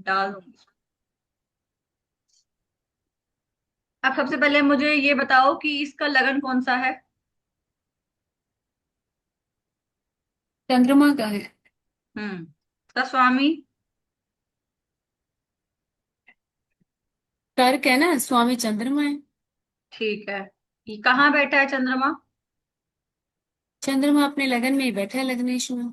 डाल दूंगी। अब सबसे पहले मुझे ये बताओ कि इसका लगन कौन सा है। चंद्रमा का है। इसका स्वामी। कर्क है ना, स्वामी चंद्रमा है। ठीक है। ये कहाँ बैठा है चंद्रमा। चंद्रमा अपने लगन में ही बैठा है, लग्नेश में।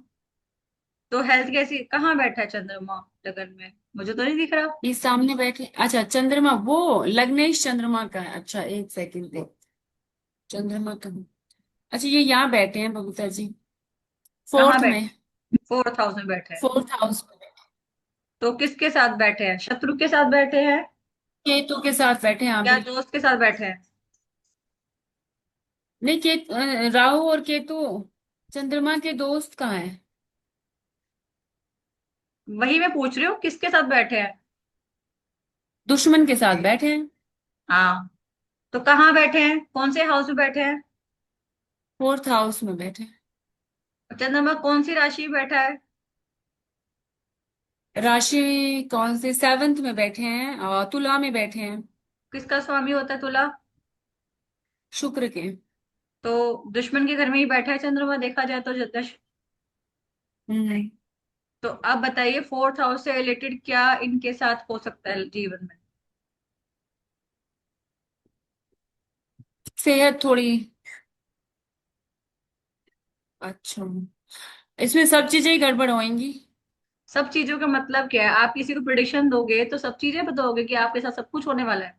तो हेल्थ कैसी, कहाँ बैठा है चंद्रमा लगन में, मुझे तो नहीं दिख रहा। ये सामने बैठे, अच्छा चंद्रमा वो लग्नेश चंद्रमा का है। अच्छा एक सेकंड दे। चंद्रमा का, अच्छा ये यहाँ बैठे हैं बबीता जी, कहाँ फोर्थ में। बैठे। फोर्थ हाउस में बैठे हैं। फोर्थ हाउस में बैठे। तो किसके साथ बैठे हैं, शत्रु के साथ बैठे हैं केतु के साथ बैठे हैं या अभी। दोस्त के साथ बैठे हैं। नहीं राहु और केतु चंद्रमा के दोस्त कहाँ है? वही मैं पूछ रही हूँ किसके साथ बैठे हैं। दुश्मन के साथ बैठे हैं। हाँ। तो कहाँ बैठे हैं, कौन से हाउस में बैठे हैं। फोर्थ हाउस में बैठे हैं। चंद्रमा कौन सी राशि में बैठा है। राशि कौन से, सेवंथ में बैठे हैं और तुला में बैठे हैं। किसका स्वामी होता है तुला। शुक्र के। तो दुश्मन के घर में ही बैठा है चंद्रमा, देखा जाए तो दश। हम्म। तो अब बताइए फोर्थ हाउस से रिलेटेड क्या इनके साथ हो सकता है जीवन में। सेहत थोड़ी। अच्छा, इसमें सब चीजें ही गड़बड़ होंगी। सब चीजों का मतलब क्या है, आप किसी को प्रिडिक्शन दोगे तो सब चीजें बताओगे कि आपके साथ सब कुछ होने वाला है।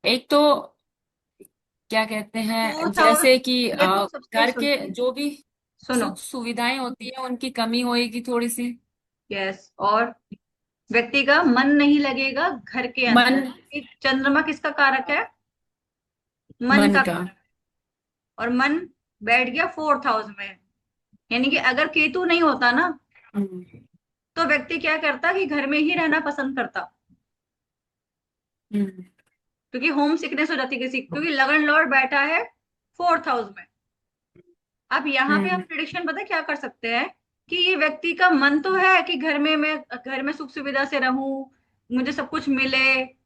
एक तो क्या कहते हैं, फोर्थ हाउस, जैसे कि देखो सबसे घर के सुनो जो भी सुनो। सुख सुविधाएं होती है उनकी कमी होएगी थोड़ी सी। यस। और व्यक्ति का मन नहीं लगेगा घर के मन। अंदर, क्योंकि चंद्रमा किसका कारक है, मन मन का का। कारक। और मन बैठ गया फोर्थ हाउस में। यानी कि अगर केतु नहीं होता ना, हम्म। तो व्यक्ति क्या करता कि घर में ही रहना पसंद करता। हम्म। क्योंकि होम सिकनेस हो जाती किसी, क्योंकि लगन लॉर्ड बैठा है फोर्थ हाउस में। अब यहाँ पे हम हम्म। प्रिडिक्शन पता है क्या कर सकते हैं, कि ये व्यक्ति का मन तो है कि घर में मैं घर में सुख सुविधा से रहूं, मुझे सब कुछ मिले,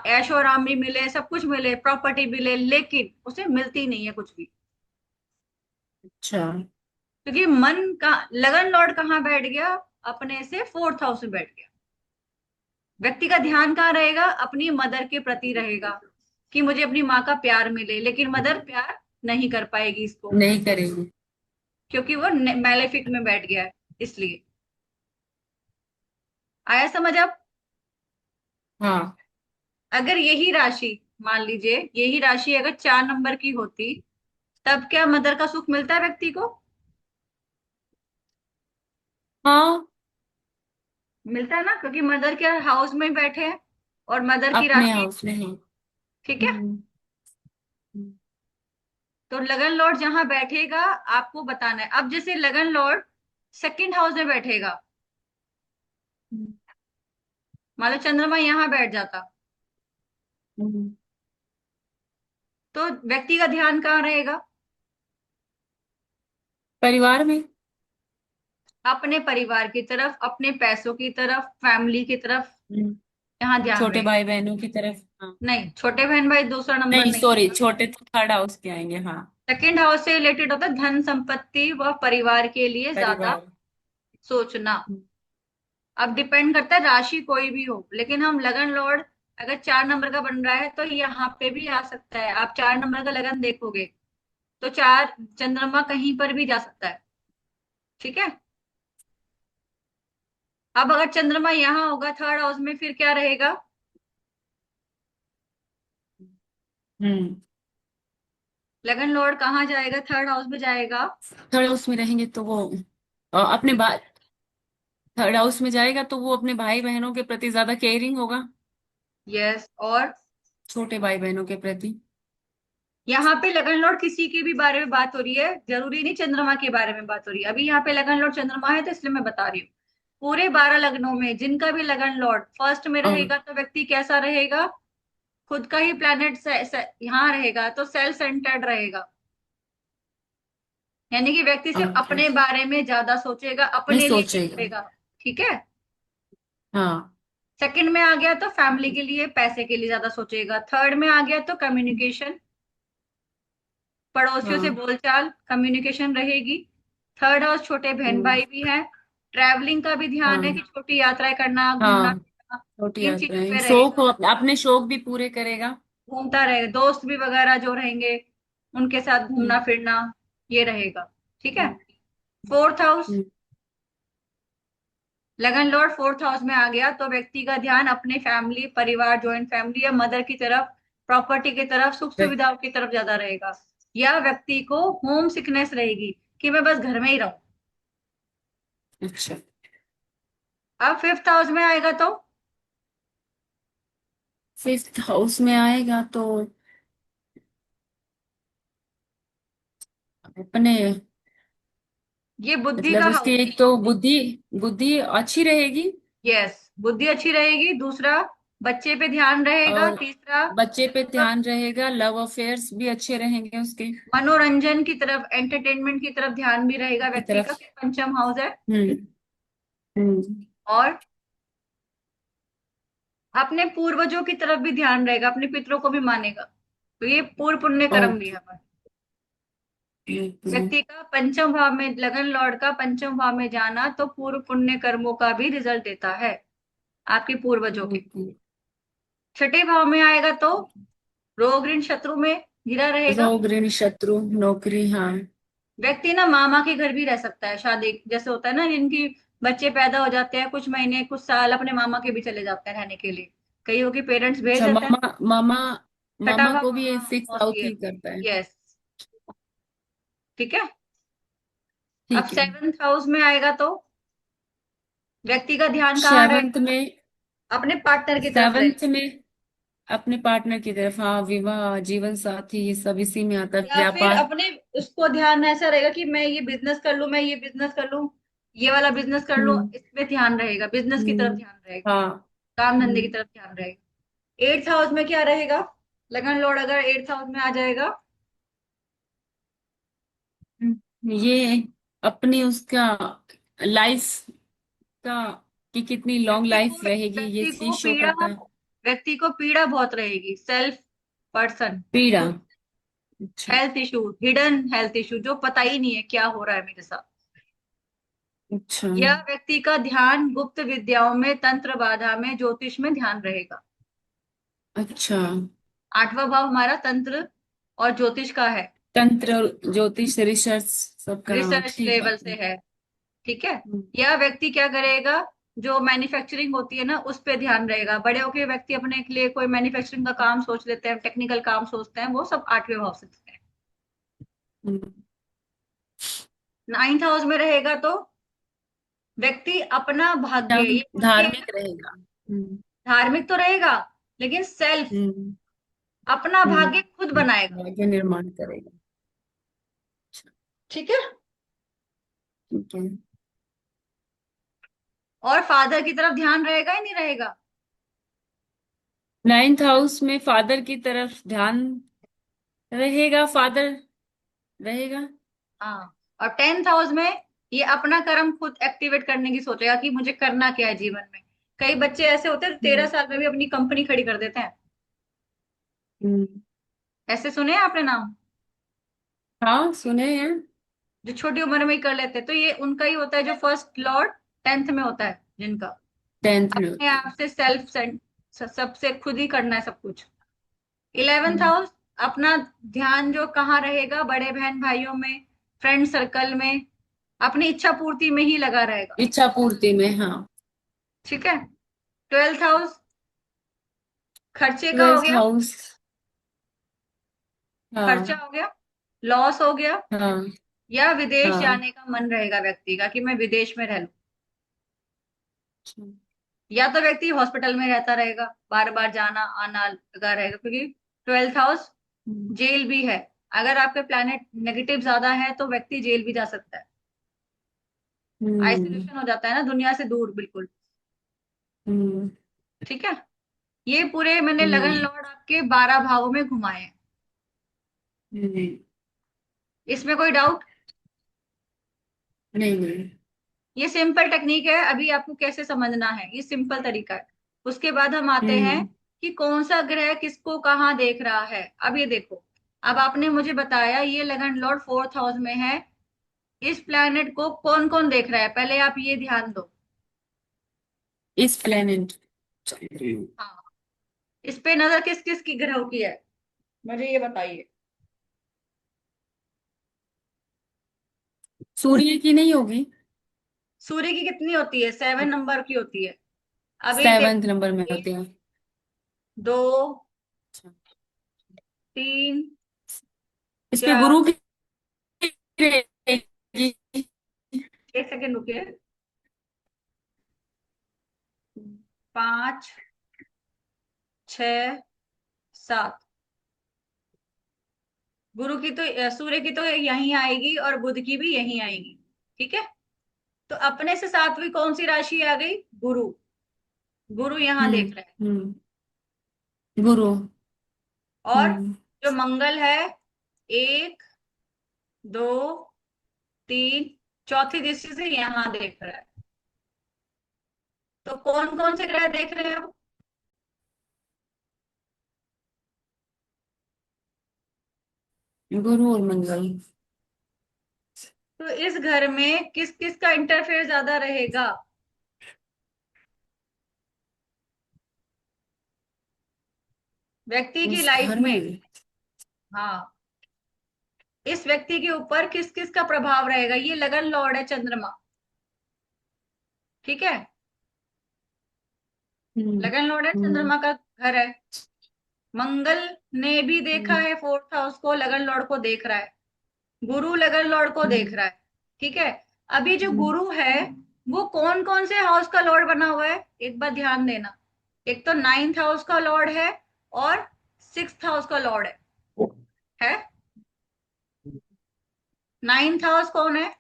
ऐशो आराम भी मिले, सब कुछ मिले, प्रॉपर्टी मिले, लेकिन उसे मिलती नहीं है कुछ भी। अच्छा। क्योंकि मन का लगन लॉर्ड कहाँ बैठ गया, अपने से फोर्थ हाउस में बैठ गया। व्यक्ति का ध्यान कहाँ रहेगा, अपनी मदर के प्रति रहेगा, कि मुझे अपनी माँ का प्यार मिले, लेकिन मदर प्यार नहीं कर पाएगी इसको, नहीं करेंगे। क्योंकि वो मैलेफिक में बैठ गया है। इसलिए आया समझ अब। हाँ। अगर यही राशि, मान लीजिए यही राशि अगर 4 नंबर की होती, तब क्या मदर का सुख मिलता है व्यक्ति को। हाँ। मिलता है ना, क्योंकि मदर के हाउस में बैठे हैं और मदर की अपने राशि। हाउस में है। ठीक है। हम्म। हम्म। तो लगन लॉर्ड जहां बैठेगा, आपको बताना है। अब जैसे लगन लॉर्ड सेकंड हाउस में बैठेगा, मान लो चंद्रमा यहां बैठ जाता, हम्म। तो व्यक्ति का ध्यान कहाँ रहेगा, परिवार में। अपने परिवार की तरफ, अपने पैसों की तरफ, फैमिली की तरफ, हम्म। यहाँ ध्यान छोटे रहेगा। भाई बहनों की तरफ, हाँ। नहीं, छोटे बहन भाई दूसरा नंबर नहीं नहीं सॉरी, आता। छोटे तो थर्ड हाउस के आएंगे, हाँ। सेकंड हाउस से रिलेटेड होता है धन संपत्ति व परिवार के लिए ज्यादा परिवार। सोचना। हम्म। अब डिपेंड करता है राशि कोई भी हो, लेकिन हम लगन लॉर्ड अगर 4 नंबर का बन रहा है तो यहाँ पे भी आ सकता है। आप 4 नंबर का लगन देखोगे तो चार, चंद्रमा कहीं पर भी जा सकता है। ठीक है। अब अगर चंद्रमा यहाँ होगा थर्ड हाउस में, फिर क्या रहेगा। हम्म। लगन लॉर्ड कहाँ जाएगा, थर्ड हाउस में जाएगा। थर्ड हाउस में रहेंगे तो वो अपने भाई, थर्ड हाउस में जाएगा तो वो अपने भाई बहनों के प्रति ज्यादा केयरिंग होगा। यस। और छोटे भाई बहनों के प्रति। यहाँ पे लगन लॉर्ड किसी के भी बारे में बात हो रही है, जरूरी नहीं चंद्रमा के बारे में बात हो रही है। अभी यहाँ पे लगन लॉर्ड चंद्रमा है तो इसलिए मैं बता रही हूँ। पूरे 12 लग्नों में जिनका भी लगन लॉर्ड फर्स्ट में और रहेगा तो व्यक्ति कैसा रहेगा, खुद का ही प्लेनेट यहाँ रहेगा तो सेल्फ सेंटर्ड रहेगा। यानी कि व्यक्ति सिर्फ ओके। अपने बारे में ज्यादा सोचेगा, नहीं अपने लिए ही सोचेगा। करेगा। ठीक है। हाँ सेकंड में आ गया तो फैमिली के लिए, पैसे के लिए ज्यादा सोचेगा। थर्ड में आ गया तो कम्युनिकेशन, पड़ोसियों से हाँ। बोलचाल, कम्युनिकेशन रहेगी। थर्ड हाउस छोटे बहन हम्म, भाई भी हैं। ट्रैवलिंग का भी ध्यान है कि हाँ छोटी यात्राएं करना, घूमना हाँ। फिरना, छोटी इन चीजों यात्राएं, पे शौक हो, रहेगा। अपने शौक भी पूरे करेगा। घूमता रहेगा, दोस्त भी वगैरह जो रहेंगे उनके साथ घूमना हम्म फिरना, ये रहेगा। ठीक है। हम्म फोर्थ हाउस, हम्म, लगन लॉर्ड फोर्थ हाउस में आ गया तो व्यक्ति का ध्यान अपने फैमिली, परिवार, जॉइंट फैमिली या मदर की तरफ, प्रॉपर्टी की तरफ, सुख वे- सुविधाओं की तरफ ज्यादा रहेगा। या व्यक्ति को होम सिकनेस रहेगी कि मैं बस घर में ही रहूं। अच्छा। अब फिफ्थ हाउस में आएगा तो फिफ्थ हाउस में आएगा तो अपने, ये बुद्धि मतलब का उसकी हाउस है। एक तो बुद्धि, बुद्धि अच्छी रहेगी। यस, बुद्धि अच्छी रहेगी। दूसरा, बच्चे पे ध्यान रहेगा। और तीसरा, बच्चे पे मतलब ध्यान रहेगा, लव अफेयर्स भी अच्छे रहेंगे उसके मनोरंजन की तरफ, एंटरटेनमेंट की तरफ ध्यान भी रहेगा की व्यक्ति का, तरफ। कि पंचम हाउस है। हम्म हम्म। और अपने पूर्वजों की तरफ भी ध्यान रहेगा, अपने पितरों को भी मानेगा। तो ये पूर्व पुण्य कर्म भी ओके। है हमारे। व्यक्ति का पंचम भाव में, लगन लॉर्ड का पंचम भाव में जाना तो पूर्व पुण्य कर्मों का भी रिजल्ट देता है, आपके पूर्वजों के। ओके। छठे भाव में आएगा तो रोग ऋण शत्रु में घिरा रहेगा। रोग ऋण शत्रु नौकरी, हाँ। व्यक्ति ना मामा के घर भी रह सकता है, शादी जैसे होता है ना, जिनकी बच्चे पैदा हो जाते हैं, कुछ महीने कुछ साल अपने मामा के भी चले जाते हैं रहने के लिए। कईयों के पेरेंट्स भेज अच्छा, देते हैं। मामा, मामा, छठा मामा भाव को भी मामा सिक्स मौसी आउट है। ही करता है। यस। ठीक है। अब ठीक है। सेवंथ हाउस में आएगा तो व्यक्ति का ध्यान कहाँ सेवंथ रहेगा? में, अपने पार्टनर की तरफ सेवंथ रहेगा। में अपने पार्टनर की तरफ, हाँ, विवाह, जीवन साथी, ये सब इसी में आता है, या फिर व्यापार। अपने, उसको ध्यान ऐसा रहेगा कि मैं ये बिजनेस कर लूं, मैं ये बिजनेस कर लूं, ये वाला बिजनेस कर लूं, हम्म इसमें ध्यान रहेगा, बिजनेस की तरफ हम्म। ध्यान रहेगा, हाँ। काम धंधे की हम्म तरफ ध्यान रहेगा। एट्थ हाउस में क्या रहेगा? लगन लॉर्ड अगर एट्थ हाउस में आ जाएगा, ये अपनी उसका लाइफ का, कि कितनी लॉन्ग व्यक्ति को लाइफ रहेगी, ये व्यक्ति को चीज शो पीड़ा, करता है। व्यक्ति को पीड़ा बहुत रहेगी, सेल्फ पर्सन, पीड़ा। खुद, अच्छा। Health issue, hidden health issue जो पता ही नहीं है क्या हो रहा है मेरे साथ। अच्छा। यह व्यक्ति का ध्यान गुप्त विद्याओं में, तंत्र बाधा में, ज्योतिष में ध्यान रहेगा। अच्छा। आठवां भाव हमारा तंत्र और ज्योतिष का है, तंत्र, ज्योतिष, रिसर्च सब का, हाँ, रिसर्च ठीक लेवल बात से है। है। ठीक है। हम्म यह व्यक्ति क्या करेगा? जो मैन्युफैक्चरिंग होती है ना, उस पे ध्यान रहेगा। बड़े होके व्यक्ति अपने के लिए कोई मैन्युफैक्चरिंग का काम सोच लेते हैं, टेक्निकल काम सोचते हैं, वो सब आठवें भाव से है। हम्म। नाइन्थ हाउस में रहेगा तो व्यक्ति अपना भाग्य, क्या, ये खुद के, धार्मिक रहेगा। धार्मिक तो रहेगा लेकिन सेल्फ, हम्म अपना भाग्य खुद बनाएगा। भाग्य निर्माण करेगा। अच्छा, ठीक है। ठीक है। और फादर की तरफ ध्यान रहेगा ही नहीं रहेगा? नाइन्थ हाउस में फादर की तरफ ध्यान रहेगा, फादर रहेगा। हाँ। और टेंथ हाउस में ये अपना कर्म खुद एक्टिवेट करने की सोचेगा कि मुझे करना क्या है जीवन में। कई बच्चे ऐसे होते हैं 13 साल में भी अपनी कंपनी खड़ी कर देते हैं। हम्म, ऐसे सुने हैं आपने नाम? हाँ, सुने हैं। जो छोटी उम्र में ही कर लेते हैं, तो ये उनका ही होता है जो फर्स्ट लॉर्ड टेंथ में होता है, जिनका टेंथ में अपने होता आप है। से सेल्फ, सबसे खुद ही करना है सब कुछ। इलेवेंथ हम्म, हाउस, अपना ध्यान जो कहाँ रहेगा? बड़े बहन भाइयों में, फ्रेंड सर्कल में, अपनी इच्छा पूर्ति में ही लगा रहेगा। इच्छा पूर्ति में, हाँ। ठीक है। ट्वेल्थ हाउस खर्चे का हो ट्वेल्थ गया, हाउस, खर्चा हाँ हो गया, लॉस हो गया। हाँ या विदेश हाँ। जाने का मन रहेगा व्यक्ति का कि मैं विदेश में रह लूं। अच्छा। या तो व्यक्ति हॉस्पिटल में रहता रहेगा, बार बार जाना आना लगा रहेगा, क्योंकि ट्वेल्थ हाउस हम्म जेल भी है। अगर आपके प्लैनेट नेगेटिव ज्यादा है तो व्यक्ति जेल भी जा सकता है, हम्म आइसोलेशन हो जाता है ना, दुनिया से दूर बिल्कुल। हम्म ठीक है। ये पूरे मैंने लगन हम्म लॉर्ड आपके 12 भावों में घुमाए हैं। हम्म। इसमें कोई डाउट? नहीं नहीं। ये सिंपल टेक्निक है, अभी आपको कैसे समझना है, ये सिंपल तरीका है। उसके बाद हम आते हैं हम्म। कि कौन सा ग्रह किसको कहाँ देख रहा है। अब ये देखो, अब आपने मुझे बताया ये लगन लॉर्ड 4th हाउस में है, इस प्लैनेट को कौन कौन देख रहा है, पहले आप ये ध्यान दो। इस प्लेनेट। हाँ, इस पे नजर किस किस की ग्रहों की है, मुझे ये बताइए। सूर्य की नहीं होगी? सूर्य की कितनी होती है, 7 नंबर की होती है। अभी 7th देखो, नंबर में एक, होते हैं। दो, अच्छा। 3, इस पे 4, गुरु की रहेगी। 1 सेकेंड रुकिए, 5, 6, 7। गुरु की तो सूर्य की तो यहीं आएगी और बुध की भी यहीं आएगी, ठीक है। तो अपने से सातवीं कौन सी राशि आ गई, गुरु। गुरु यहाँ हम्म। देख रहे हैं। हम्म। गुरु। और हम्म। जो मंगल है, 1, 2, 3, चौथी दृष्टि से यहाँ देख रहा है। तो कौन कौन से ग्रह देख रहे हैं अब। गुरु और मंगल। तो इस घर में किस किस का इंटरफेयर ज्यादा रहेगा। व्यक्ति की इस लाइफ घर में, में। हाँ, इस व्यक्ति के ऊपर किस किस का प्रभाव रहेगा। ये लगन लॉर्ड है चंद्रमा, ठीक है। हम्म। लगन लॉर्ड है, हम्म। चंद्रमा का घर है। मंगल ने भी देखा हम्म। है 4th हाउस को, लगन लॉर्ड को देख रहा है। गुरु लगन लॉर्ड को देख हम्म। रहा है, ठीक है। अभी जो हम्म। गुरु है वो कौन कौन से हाउस का लॉर्ड बना हुआ है, एक बार ध्यान देना। एक तो 9th हाउस का लॉर्ड है और 6th हाउस का लॉर्ड है। 9th हाउस कौन है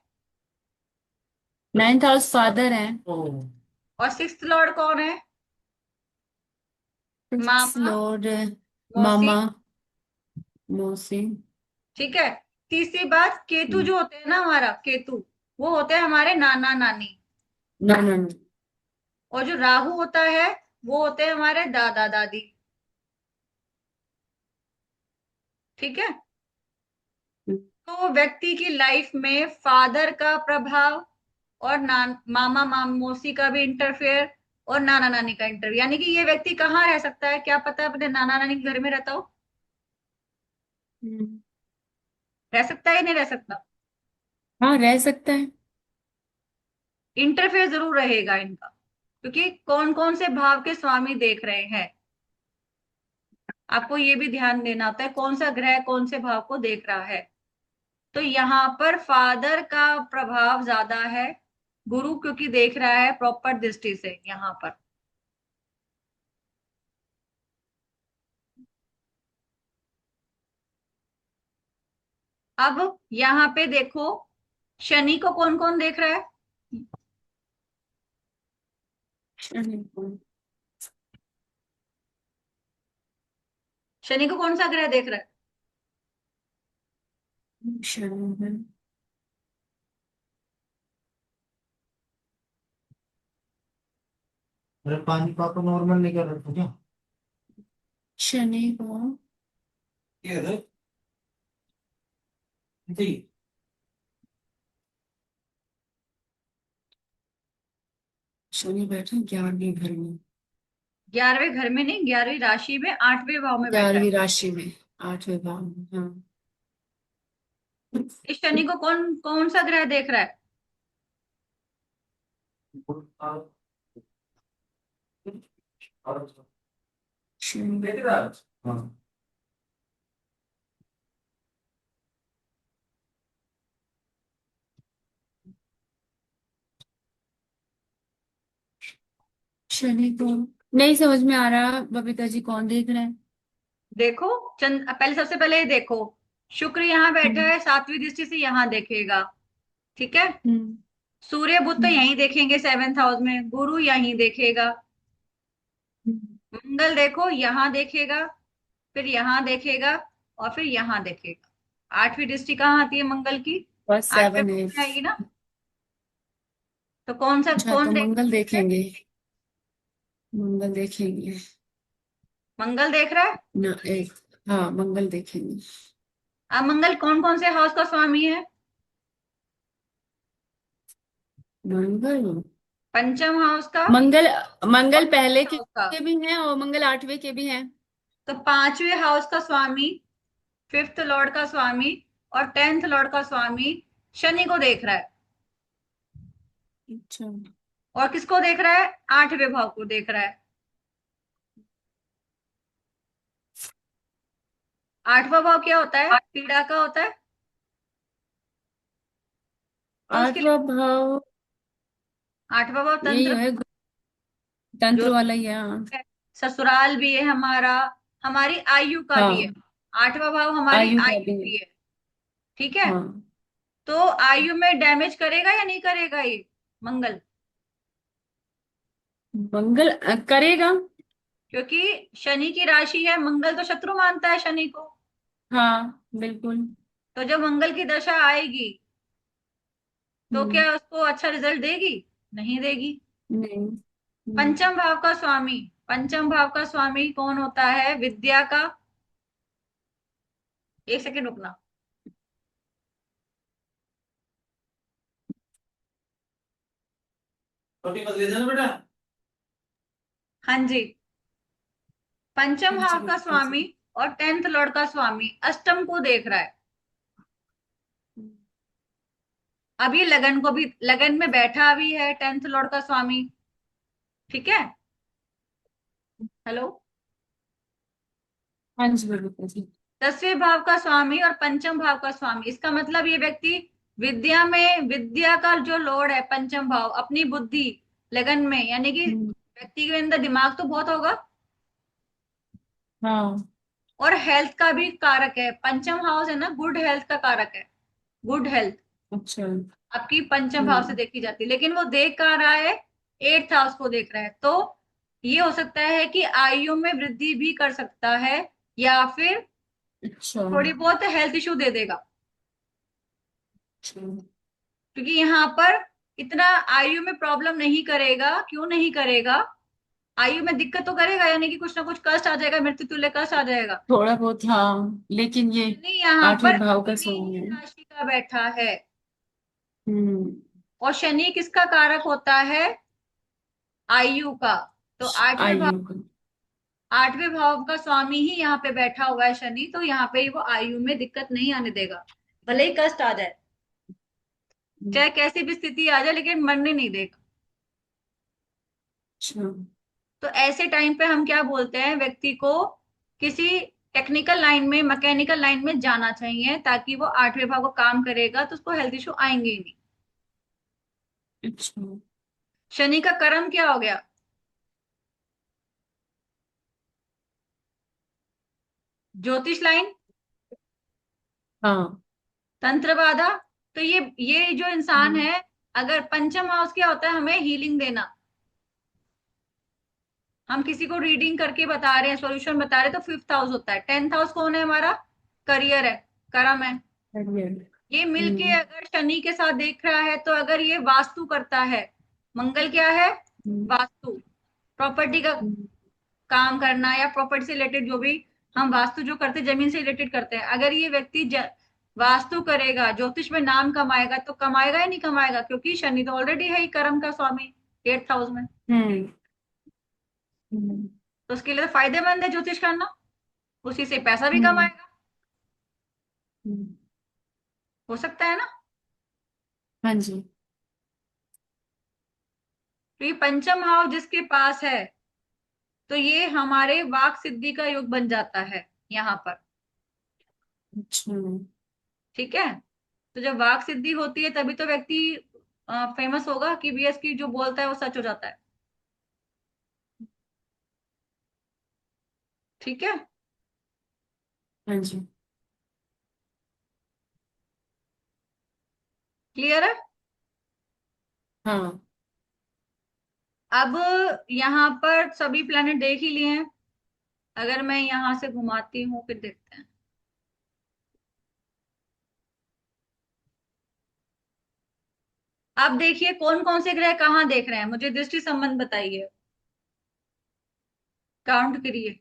9th हाउस फादर है। और 6th लॉर्ड कौन है, 6th मामा, लॉर्ड मौसी, मामा मौसी। ठीक है। तीसरी बात, केतु नो। जो होते हैं ना, हमारा केतु, वो होते हैं हमारे नाना नानी। No, no. और जो राहु होता है वो होते हैं हमारे दादा दादी, ठीक है। तो व्यक्ति की लाइफ में फादर का प्रभाव और मामा मौसी का भी इंटरफेयर और नाना नानी का इंटरफेयर, यानी कि ये व्यक्ति कहाँ रह सकता है, क्या पता अपने नाना नानी के घर में रहता हो। रह सकता है या नहीं रह सकता। हाँ, रह सकता है। इंटरफेयर जरूर रहेगा इनका, क्योंकि कौन कौन से भाव के स्वामी देख रहे हैं। आपको ये भी ध्यान देना होता है कौन सा ग्रह कौन से भाव को देख रहा है। तो यहाँ पर फादर का प्रभाव ज्यादा है, गुरु क्योंकि देख रहा है प्रॉपर दृष्टि से यहाँ पर। अब यहाँ पे देखो, शनि को कौन कौन देख रहा है। शनि को। शनि को कौन सा ग्रह देख रहा है। शनि। अरे पानी पापा नॉर्मल नहीं कर रखा क्या? शनि को। ये है जी। शनि बैठा 11वें घर में। 11वें घर में नहीं, 11वीं राशि में 8वें भाव में बैठा है। 11वीं राशि में। 8वें भाव में, हाँ। इस शनि को कौन कौन सा ग्रह देख रहा है। शनि। हाँ। शनि को नहीं समझ में आ रहा बबीता जी, कौन देख रहे हैं? देखो, पहले सबसे पहले ये देखो, शुक्र यहाँ बैठा हम्म। है, 7वीं दृष्टि से यहाँ देखेगा, ठीक है। हम्म। सूर्य बुध तो हम्म। यहीं देखेंगे 7th हाउस में, गुरु यहीं देखेगा। हम्म। मंगल देखो यहाँ देखेगा, फिर यहाँ देखेगा और फिर यहाँ देखेगा। 8वीं दृष्टि कहाँ आती है मंगल की, फर्स्ट 8वें 7 है। भाव में आएगी ना। तो कौन सा, अच्छा, कौन तो देख मंगल रहा है? देखेंगे। मंगल देखेंगे मंगल देख रहा है। ना एक। हाँ, मंगल देखेंगे। अब मंगल कौन कौन से हाउस का स्वामी है? मंगल पंचम हाउस का मंगल और मंगल पहले फिफ्थ हाउस का। के भी हैं और मंगल 8वें के भी हैं। तो पांचवें हाउस का स्वामी, फिफ्थ लॉर्ड का स्वामी और टेंथ लॉर्ड का स्वामी शनि को देख रहा है। अच्छा। और किसको देख रहा है? आठवें भाव को देख रहा है। आठवां भाव क्या होता है? पीड़ा का होता है। तो उसके लिए 8वां भाव आठवां भाव यही तंत्र, है, जो तंत्र वाला ही है। हाँ। ससुराल भी है हमारा, हमारी आयु का भी है। हाँ, आठवां भाव हमारी आयु का आयु भी है। भी है। ठीक है। हाँ, तो आयु में डैमेज करेगा या नहीं करेगा ये मंगल? मंगल करेगा। क्योंकि शनि की राशि है, मंगल तो शत्रु मानता है शनि को। हाँ, बिल्कुल। तो जब मंगल की दशा आएगी तो हम्म। क्या उसको अच्छा रिजल्ट देगी? नहीं देगी। नहीं। पंचम भाव का स्वामी, पंचम भाव का स्वामी कौन होता है? विद्या का। एक सेकंड रुकना। छोटी पतली से ना बेटा। हाँ जी। पंचम हाँ जी, भाव का बिल्कुल स्वामी सही। और टेंथ लॉर्ड का स्वामी अष्टम को देख रहा है। अब ये लगन को भी, लगन में बैठा भी है टेंथ लॉर्ड का स्वामी। ठीक है। हेलो। हाँ जी, बिल्कुल सही। 10वें भाव का स्वामी और पंचम भाव का स्वामी, इसका मतलब ये व्यक्ति विद्या में, विद्या का जो लॉर्ड है पंचम भाव, अपनी बुद्धि लगन में, यानी कि हम्म। व्यक्ति के अंदर दिमाग तो बहुत होगा। हाँ। और हेल्थ का भी कारक है, पंचम हाउस है ना, गुड हेल्थ का कारक है। गुड हेल्थ अच्छा। आपकी पंचम भाव से हम्म। देखी जाती है, लेकिन वो देख कहाँ रहा है? एट्थ हाउस को देख रहा है। तो ये हो सकता है कि आयु में वृद्धि भी कर सकता है, या फिर अच्छा। थोड़ी बहुत हेल्थ इशू दे देगा। अच्छा। क्योंकि यहाँ पर इतना आयु में प्रॉब्लम नहीं करेगा। क्यों नहीं करेगा? आयु में दिक्कत तो करेगा, यानी कि कुछ ना कुछ कष्ट आ जाएगा, मृत्यु तुल्य कष्ट आ जाएगा। थोड़ा बहुत, हाँ, लेकिन ये शनि यहाँ पर 8वें भाव का अपनी स्वामी ही है। राशि का बैठा है। हम्म। और शनि किसका कारक होता है? आयु का। तो आयु का। आठवें भाव का स्वामी ही यहाँ पे बैठा हुआ है शनि, तो यहाँ पे वो आयु में दिक्कत नहीं आने देगा। भले ही कष्ट आ जाए, चाहे कैसी भी स्थिति आ जाए, लेकिन मरने नहीं देगा। अच्छा। तो ऐसे टाइम पे हम क्या बोलते हैं, व्यक्ति को किसी टेक्निकल लाइन में, मैकेनिकल लाइन में जाना चाहिए, ताकि वो आठवें भाव को काम करेगा तो उसको हेल्थ इशू आएंगे ही नहीं। अच्छा। शनि का कर्म क्या हो गया? ज्योतिष लाइन, हाँ। तंत्र बाधा। तो ये जो इंसान हम्म। है, अगर पंचम हाउस क्या होता है? हमें हीलिंग देना। हम किसी को रीडिंग करके बता रहे हैं, सॉल्यूशन बता रहे हैं, तो फिफ्थ हाउस होता है। टेंथ हाउस कौन है? हमारा करियर है, कर्म है। बढ़िया। ये मिलके हम्म। अगर शनि के साथ देख रहा है, तो अगर ये वास्तु करता है, मंगल क्या है? हम्म। वास्तु, प्रॉपर्टी का हम्म। काम करना, या प्रॉपर्टी से रिलेटेड जो भी हम वास्तु जो करते हैं, जमीन से रिलेटेड करते हैं। अगर ये व्यक्ति वास्तु करेगा, ज्योतिष में नाम कमाएगा, तो कमाएगा या नहीं कमाएगा? क्योंकि शनि तो ऑलरेडी है ही कर्म का स्वामी, एट्थ हाउस में। हम्म। हम्म। तो उसके लिए तो फायदेमंद है ज्योतिष करना, उसी से पैसा भी हम्म। कमाएगा। हम्म। हो सकता है ना? हाँ जी। तो ये पंचम भाव जिसके पास है, तो ये हमारे वाक सिद्धि का योग बन जाता है यहाँ पर। अच्छा। ठीक है। तो जब वाक सिद्धि होती है, तभी तो व्यक्ति फेमस होगा कि बीएस की जो बोलता है वो सच हो जाता है। ठीक है। हाँ जी। क्लियर है? हाँ। अब यहाँ पर सभी प्लैनेट देख ही लिए हैं। अगर मैं यहाँ से घुमाती हूँ, फिर देखते हैं। अब देखिए कौन कौन से ग्रह कहाँ देख रहे हैं, मुझे दृष्टि संबंध बताइए, काउंट करिए।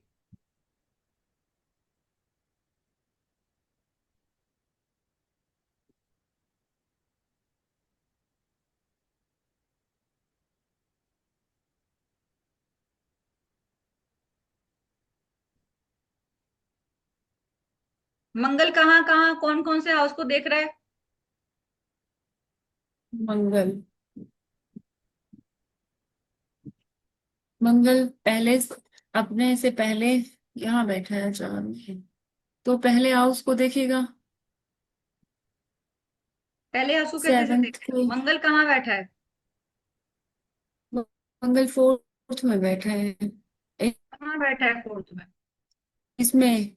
मंगल कहाँ कहाँ कौन कौन से हाउस को देख रहा है? मंगल, मंगल पहले अपने से पहले यहाँ बैठा है चार में, तो पहले हाउस को देखेगा, पहले हाउस को कैसे से सेवेंथ देखेगा, को। मंगल कहाँ बैठा है? मंगल फोर्थ में बैठा है, एक कहाँ बैठा है फोर्थ में? इसमें,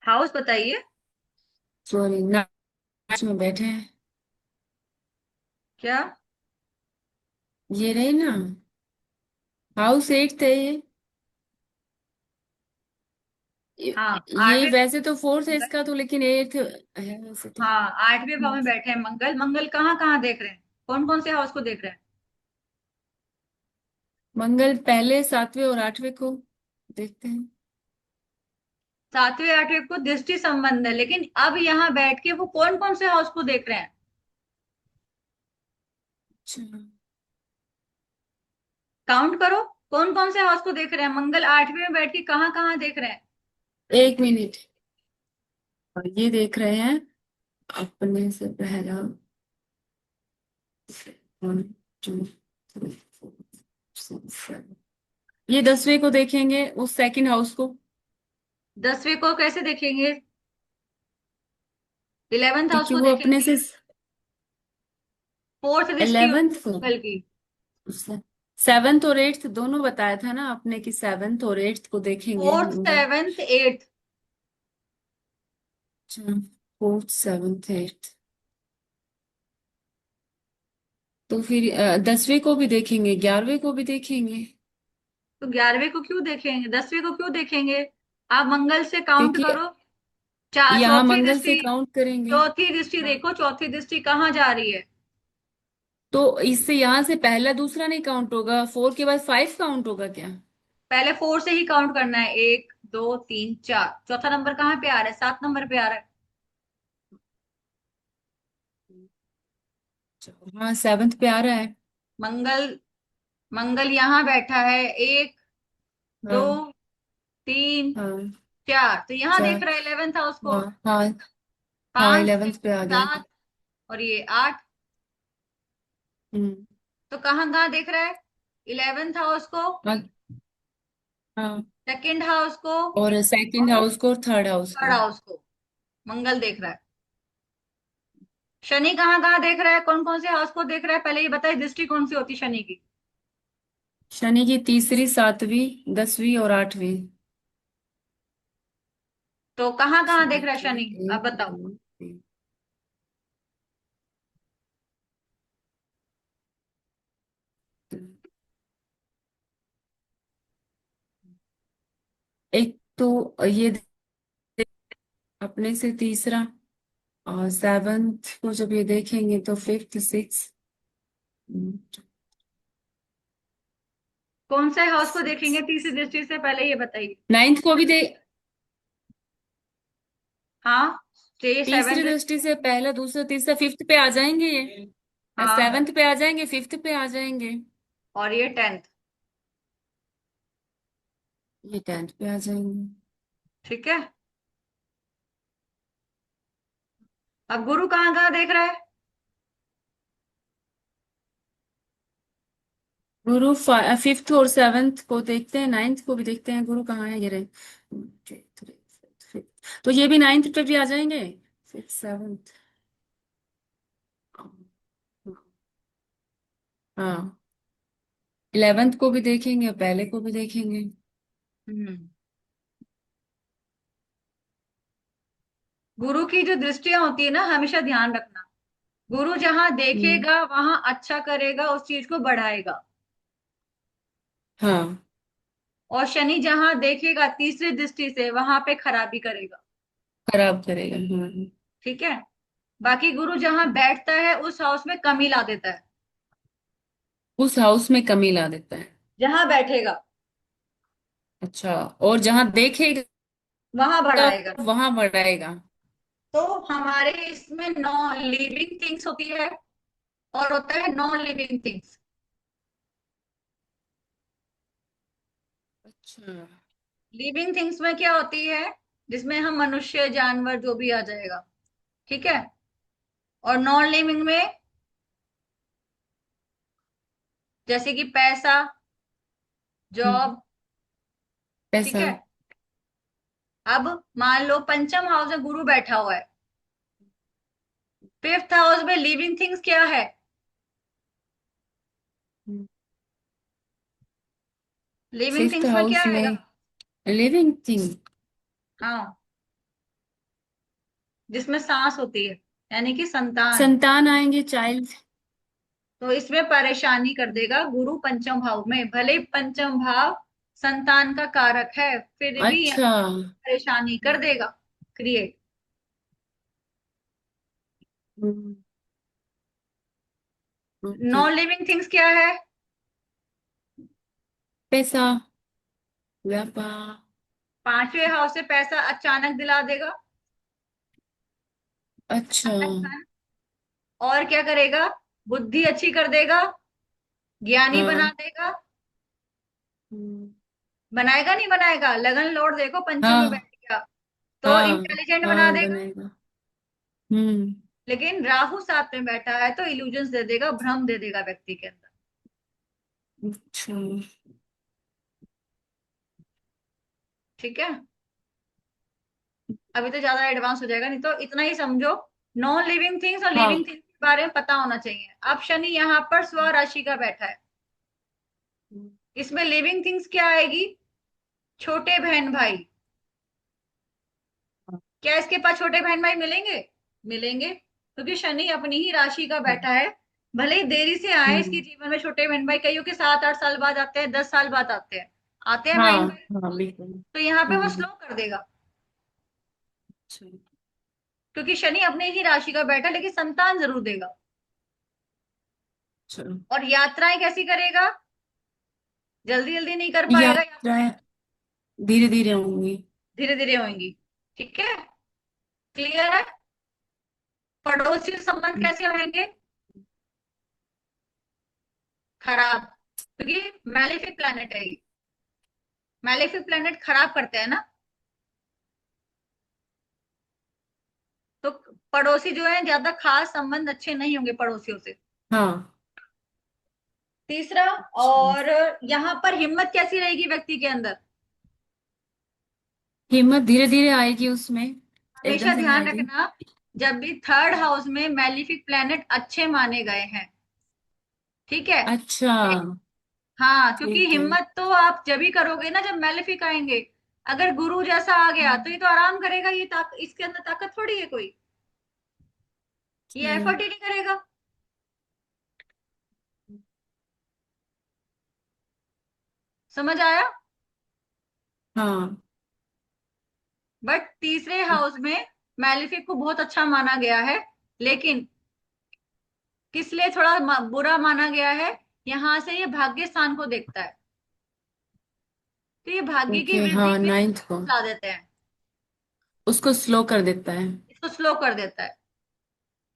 हाउस बताइए। सॉरी, नाइन्थ में बैठे हैं। क्या? ये रहे ना, हाउस एट है ये। हाँ, ये आठवें वैसे तो फोर्थ है मंगल। इसका तो, लेकिन एट्थ है वैसे तो। हाँ, आठवें भाव में बैठे हैं मंगल। मंगल कहाँ कहाँ देख रहे हैं, कौन कौन से हाउस को देख रहे हैं? मंगल पहले सातवें और आठवें को देखते हैं। सातवें आठवें को दृष्टि संबंध है, लेकिन अब यहाँ बैठ के वो कौन कौन से हाउस को देख रहे हैं? अच्छा, काउंट करो, कौन कौन से हाउस को देख रहे हैं, मंगल आठवें में बैठ के कहाँ कहाँ देख रहे हैं? एक मिनट, और ये देख रहे हैं अपने से पहला, 1 2 3 4 5 6 7, ये 10वें को देखेंगे, उस सेकंड हाउस को। 10वें को कैसे देखेंगे? 11th हाउस क्योंकि को वो अपने देखेंगे। से फोर्थ दृष्टि होती 11th है को, मंगल की। सेवेंथ और एट्थ दोनों बताया था ना आपने कि सेवेंथ और एट्थ को देखेंगे फोर्थ मंगल। Seventh eighth. अच्छा, फोर्थ सेवेंथ एट्थ, तो फिर 10वें को भी देखेंगे, 11वें को भी देखेंगे, तो 11वें को क्यों देखेंगे, 10वें को क्यों देखेंगे? आप मंगल से काउंट क्योंकि करो। चार, यहाँ चौथी मंगल से दृष्टि। काउंट करेंगे। चौथी दृष्टि हाँ, देखो, चौथी दृष्टि कहाँ जा रही है? तो इससे यहाँ से पहला दूसरा नहीं काउंट होगा, 4 के बाद 5 काउंट होगा क्या? पहले फोर से ही काउंट करना है, 1 2 3 4। चौथा नंबर कहाँ पे आ रहा है, 7 नंबर पे आ रहा है। हाँ, सेवेंथ पे आ रहा है। मंगल, मंगल यहाँ बैठा है, एक, दो, हाँ, तीन, हाँ, चार, तो यहाँ देख चार, रहा है 11th हाउस को। हाँ, हाँ, हाँ, पांच, 11th पे आ गया। 7 और ये 8। हम्म। तो कहाँ कहाँ देख रहा है? 11th हाउस को, हाँ, हाँ, सेकंड हाउस को और सेकंड और हाउस को और थर्ड हाउस थर्ड को। हाउस को मंगल देख रहा है। शनि कहाँ कहाँ देख रहा है, कौन कौन से हाउस को देख रहा है, पहले ये बताइए, दृष्टि कौन सी होती है शनि की? शनि की तीसरी, सातवीं, 10वीं और 8वीं। तो कहाँ कहाँ देख शनि रहा है की शनि, आप 1 बताओ। 2 3, एक तो ये अपने से तीसरा, और सेवन्थ को जब ये देखेंगे तो फिफ्थ, सिक्स, कौन से हाउस को देखेंगे सिक्स, तीसरी दृष्टि से, पहले ये बताइए। नाइन्थ को भी दे, हाँ, छह तीसरी सेवन। दृष्टि से पहला, दूसरा, तीसरा, फिफ्थ पे आ जाएंगे ये, हाँ, सेवन्थ पे आ जाएंगे, फिफ्थ पे आ जाएंगे, और ये 10th। ये 10th पे आ जाएंगे। ठीक है। अब गुरु कहाँ कहाँ देख रहा है? गुरु फिफ्थ और सेवन्थ को देखते हैं, नाइन्थ को भी देखते हैं, गुरु कहाँ है, ये रहे, 1 2 3 4 5, तो ये भी नाइन्थ पे भी आ जाएंगे, फिफ्थ, सेवन्थ। हाँ, 11th को भी देखेंगे, पहले को भी देखेंगे। हम्म। गुरु की जो दृष्टियां होती है ना, हमेशा ध्यान रखना, गुरु जहां हम्म। देखेगा वहां अच्छा करेगा, उस चीज को बढ़ाएगा। हाँ, और शनि जहां देखेगा तीसरी दृष्टि से, वहां पे खराबी करेगा। खराब करेगा। हाँ, ठीक है। बाकी गुरु जहां बैठता है उस हाउस में कमी ला देता है, उस हाउस में कमी ला देता है। जहां बैठेगा अच्छा, और जहां देखेगा वहां बढ़ाएगा। वहां बढ़ाएगा। तो हमारे इसमें नॉन लिविंग थिंग्स होती है और होता है नॉन लिविंग थिंग्स। अच्छा। लिविंग थिंग्स में क्या होती है, जिसमें हम मनुष्य जानवर जो भी आ जाएगा, ठीक है। और नॉन लिविंग में जैसे कि पैसा, हम्म, जॉब, ठीक पैसा। है। अब मान लो पंचम हाउस में गुरु बैठा हुआ है, फिफ्थ हाउस में लिविंग थिंग्स क्या है, लिविंग फिफ्थ थिंग्स में क्या हाउस आएगा। में लिविंग थिंग। हाँ, जिसमें सांस होती है, यानी कि संतान। संतान आएंगे, चाइल्ड। तो इसमें परेशानी कर देगा गुरु पंचम भाव में, भले ही पंचम भाव संतान का कारक है, फिर भी यहाँ अच्छा। परेशानी कर देगा क्रिएट। हम्म, ओके। नॉन लिविंग थिंग्स क्या है, पैसा, व्यापार। पांचवें हाउस से पैसा अचानक दिला देगा, अच्छा। अचानक धन। और क्या करेगा, बुद्धि अच्छी कर देगा, ज्ञानी बना हाँ। देगा। हम्म, बनाएगा नहीं बनाएगा, लगन लॉर्ड देखो पंचम में बैठ हाँ गया तो हाँ इंटेलिजेंट बना हाँ, देगा। बनेगा। हम्म। लेकिन राहु साथ में बैठा है तो इल्यूजन्स दे देगा, भ्रम दे देगा व्यक्ति के अंदर, अच्छा। ठीक है। अभी तो ज्यादा एडवांस हो जाएगा, नहीं तो इतना ही समझो। नॉन लिविंग थिंग्स और लिविंग हाँ। थिंग्स के बारे में पता होना चाहिए। अब शनि यहाँ पर स्व राशि का बैठा है, इसमें लिविंग थिंग्स क्या आएगी, छोटे बहन भाई। क्या इसके पास छोटे बहन भाई मिलेंगे, मिलेंगे, क्योंकि शनि अपनी ही राशि का बैठा है। भले ही देरी से आए इसके हम्म, जीवन में छोटे बहन भाई, कईयों के 7-8 साल बाद आते हैं, 10 साल बाद आते हैं, आते हैं हाँ बहन भाई। हाँ, बिल्कुल। तो यहाँ पे वो हम्म। स्लो कर देगा, अच्छा। क्योंकि शनि अपने ही राशि का बैठा है, लेकिन संतान जरूर देगा। अच्छा। और यात्राएं कैसी करेगा, जल्दी जल्दी नहीं कर पाएगा, यात्राएं धीरे धीरे होंगी। धीरे धीरे होंगी, ठीक है। क्लियर है। पड़ोसी संबंध कैसे होंगे, खराब, क्योंकि मैलेफिक प्लैनेट है ये। मैलेफिक प्लैनेट खराब करते हैं ना, तो पड़ोसी जो है ज्यादा खास संबंध अच्छे नहीं होंगे पड़ोसियों से। हाँ। तीसरा, अच्छा। और यहाँ पर हिम्मत कैसी रहेगी व्यक्ति के अंदर, हिम्मत धीरे धीरे आएगी उसमें, एकदम हमेशा से नहीं ध्यान आएगी। रखना। जब भी थर्ड हाउस में मैलिफिक प्लैनेट अच्छे माने गए हैं, ठीक है। अच्छा। हाँ, क्योंकि ठीक है। हिम्मत तो आप जब ही करोगे ना जब मैलेफिक आएंगे। अगर गुरु जैसा आ गया तो ये तो आराम करेगा, ये इसके अंदर ताकत थोड़ी है कोई, ये अच्छा। एफर्ट ही नहीं करेगा। समझ आया। हाँ। बट तीसरे हाउस में मैलेफिक को बहुत अच्छा माना गया है, लेकिन किस लिए थोड़ा बुरा माना गया है, यहां से ये भाग्य स्थान को देखता है, तो ये भाग्य की ओके, वृद्धि हाँ, में नाइन्थ को ला देते हैं, उसको स्लो कर देता है। इसको स्लो कर देता है।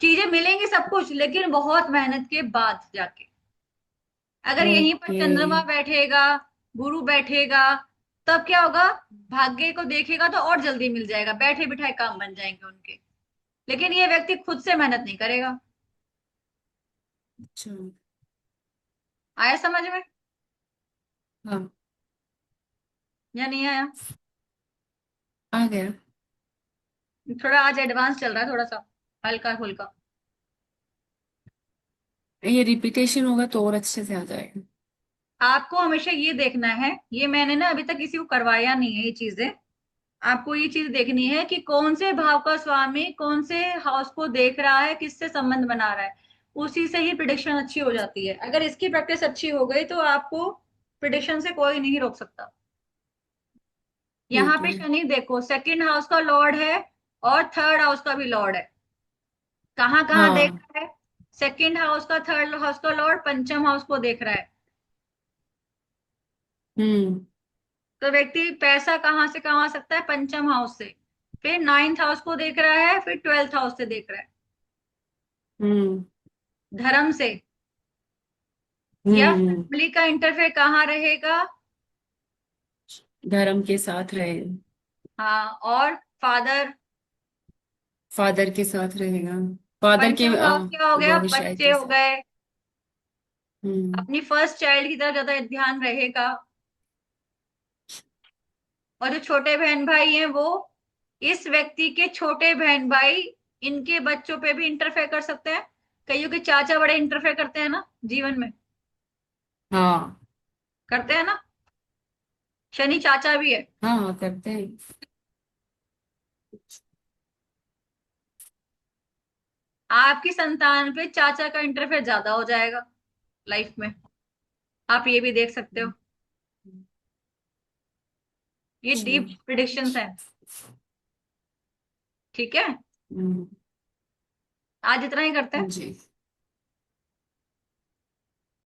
चीजें मिलेंगी सब कुछ, लेकिन बहुत मेहनत के बाद जाके। अगर यहीं पर ओके। चंद्रमा बैठेगा, गुरु बैठेगा, तब क्या होगा, भाग्य को देखेगा तो और जल्दी मिल जाएगा, बैठे बिठाए काम बन जाएंगे उनके। लेकिन ये व्यक्ति खुद से मेहनत नहीं करेगा। अच्छा। आया समझ में हाँ, या नहीं आया। आ गया। थोड़ा आज एडवांस चल रहा है, थोड़ा सा हल्का फुल्का। ये रिपीटेशन होगा तो और अच्छे से आ जाएगा। आपको हमेशा ये देखना है, ये मैंने ना अभी तक किसी को करवाया नहीं है ये चीजें। आपको ये चीज देखनी है कि कौन से भाव का स्वामी कौन से हाउस को देख रहा है, किससे संबंध बना रहा है, उसी से ही प्रिडिक्शन अच्छी हो जाती है। अगर इसकी प्रैक्टिस अच्छी हो गई तो आपको प्रिडिक्शन से कोई नहीं रोक सकता। यहाँ ठीक पे है। शनि देखो सेकंड हाउस का लॉर्ड है और थर्ड हाउस का भी लॉर्ड है, कहाँ कहाँ देख हाँ। रहा है? सेकंड हाउस का, थर्ड हाउस का लॉर्ड पंचम हाउस को देख रहा है। हम्म। तो व्यक्ति पैसा कहाँ से कमा सकता है? पंचम हाउस से। फिर नाइन्थ हाउस को देख रहा है, फिर ट्वेल्थ हाउस से देख रहा है। हम्म। धर्म से। या हम्म। फैमिली का इंटरफेयर कहाँ रहेगा? धर्म के साथ रहे। हाँ, और फादर। फादर के साथ रहेगा। फादर के पंचम हाउस क्या हो गया? भविष्य बच्चे के हो साथ। गए। हम्म। अपनी फर्स्ट चाइल्ड की तरफ ज्यादा ध्यान रहेगा। और जो छोटे बहन भाई हैं वो, इस व्यक्ति के छोटे बहन भाई इनके बच्चों पे भी इंटरफेयर कर सकते हैं। कईयों के चाचा बड़े इंटरफेयर करते हैं ना जीवन में। हाँ। करते हैं ना। शनि चाचा भी है। हाँ हाँ, करते हैं। आपकी संतान पे चाचा का इंटरफेयर ज्यादा हो जाएगा लाइफ में। आप ये भी देख सकते हो। ये अच्छा। डीप प्रिडिक्शंस हैं। ठीक है। हम्म। आज इतना ही करते हैं। जी।